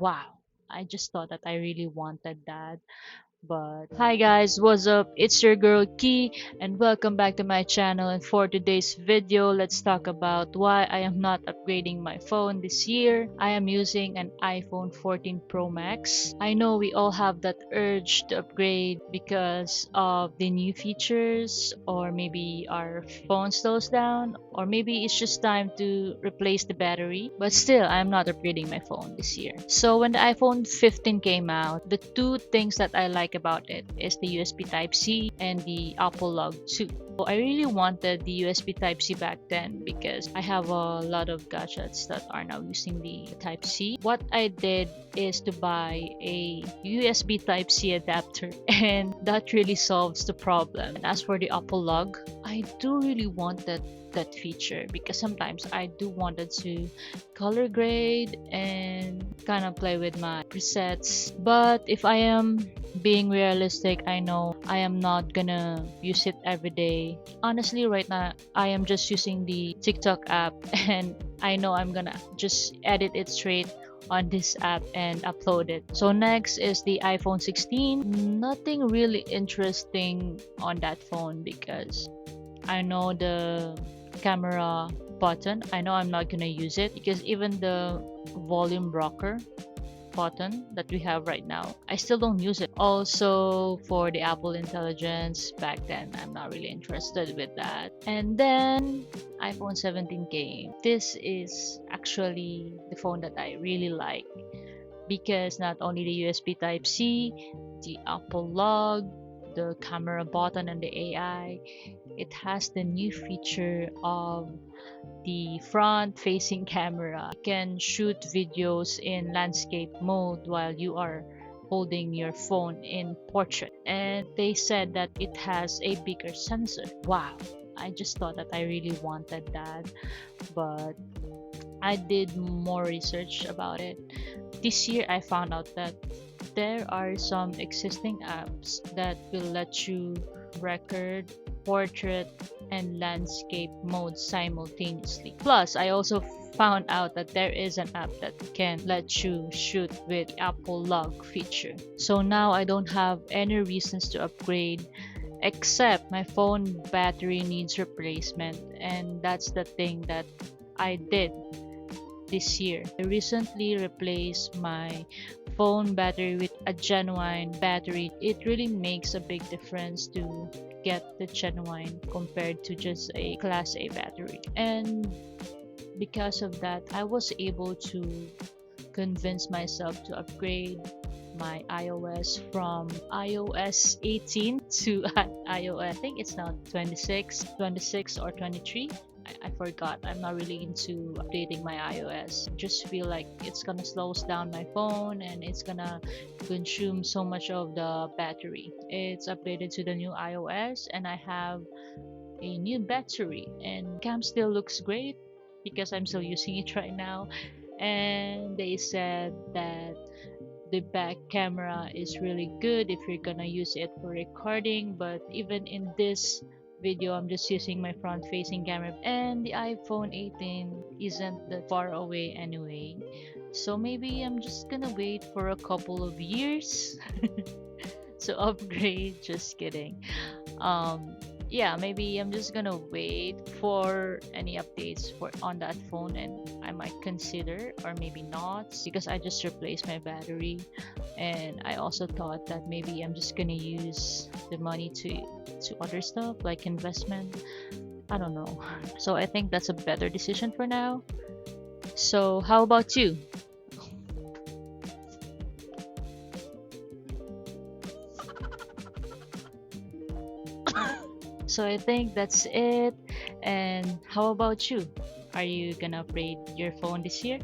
Wow, I just thought that I really wanted that. But hi guys, what's up? It's your girl Key and welcome back to my channel. And for today's video, let's talk about why I am not upgrading my phone this year. I am using an iPhone 14 Pro Max. I know we all have that urge to upgrade because of the new features, or maybe our phone slows down, or maybe it's just time to replace the battery. But still, I am not upgrading my phone this year. So when the iPhone 15 came out, the two things that I like about it is the USB Type-C and the Apple Log 2. So I really wanted the USB Type-C back then because I have a lot of gadgets that are now using the Type-C. What I did is to buy a USB Type-C adapter and that really solves the problem. And as for the Apple Log, I do really want that feature because sometimes I do wanted to color grade and kind of play with my presets. But if I am being realistic, I know I am not gonna use it every day. Honestly, right now I am just using the TikTok app and I know I'm gonna just edit it straight on this app and upload it. So next is the iPhone 16. Nothing really interesting on that phone because I know the camera button. I know I'm not gonna use it because even the volume rocker button that we have right now, I still don't use it. Also for the Apple Intelligence, back then I'm not really interested with that. And then iPhone 17 came. This is actually the phone that I really like because not only the USB Type-C, the Apple Log, the camera button and the AI, it has the new feature of the front facing camera. You can shoot videos in landscape mode while you are holding your phone in portrait. And they said that it has a bigger sensor. Wow. I just thought that I really wanted that, but I did more research about it. This year I found out that there are some existing apps that will let you record portrait and landscape mode simultaneously. Plus, I also found out that there is an app that can let you shoot with Apple Log feature. So now I don't have any reasons to upgrade except my phone battery needs replacement, and that's the thing that I did this year. I recently replaced my phone battery with a genuine battery. It really makes a big difference to get the genuine compared to just a class A battery. And because of that, I was able to convince myself to upgrade my iOS from iOS 18 to iOS, I think it's now 26 or 23. I forgot. I'm not really into updating my iOS. Just feel like it's gonna slow down my phone and it's gonna consume so much of the battery. It's updated to the new iOS and I have a new battery and cam still looks great because I'm still using it right now. And they said that the back camera is really good if you're gonna use it for recording, but even in this video I'm just using my front facing camera and the iPhone 18 isn't that far away anyway, so maybe I'm just gonna wait for a couple of years to upgrade. Just kidding. um yeah, maybe I'm just gonna wait for any updates for on that phone and I might consider, or maybe not, because I just replaced my battery. And I also thought that maybe I'm just gonna use the money to other stuff like investment. I don't know. So I think that's a better decision for now. So how about you? So I think that's it. And how about you? Are you gonna upgrade your phone this year?